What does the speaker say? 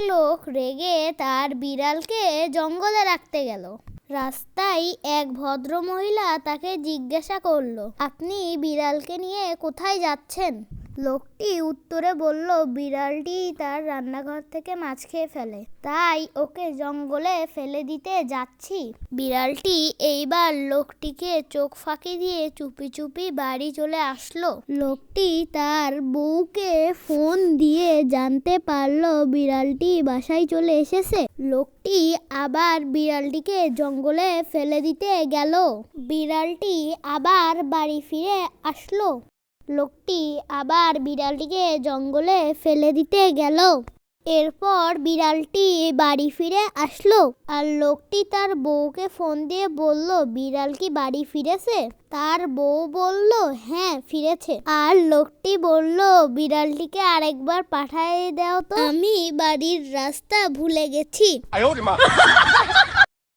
লোক রেগে তার বিড়ালকে জঙ্গলে রাখতে গেল। রাস্তায় এক ভদ্র মহিলা তাকে জিজ্ঞাসা করলো, আপনি বিড়ালকে নিয়ে কোথায় যাচ্ছেন? লোকটি উত্তরে বলল, বিড়ালটি তার রান্নাঘর থেকে মাছ খেয়ে ফেলে, তাই ওকে জঙ্গলে ফেলে দিতে যাচ্ছি। বিড়ালটি এইবার লোকটিকে চোখ ফাঁকি দিয়ে চুপি চুপি বাড়ি চলে আসলো। লোকটি তার বউকে ফোন দিয়ে জানতে পারলো বিড়ালটি বাসায় চলে এসেছে। লোকটি আবার বিড়ালটিকে জঙ্গলে ফেলে দিতে গেল। বিড়ালটি আবার বাড়ি ফিরে আসলো। লোকটি আবার বিড়ালটিকে জঙ্গলে ফেলে দিতে গেল। এরপর বিড়ালটি বাড়ি ফিরে আসলো আর লোকটি তার বউকে ফোন দিয়ে বলল, বিড়াল কি বাড়ি ফিরেছে? তার বউ বলল, হ্যাঁ ফিরেছে। আর লোকটি বলল, বিড়ালটিকে আরেকবার পাঠিয়ে দাও তো, আমি বাড়ির রাস্তা ভুলে গেছি।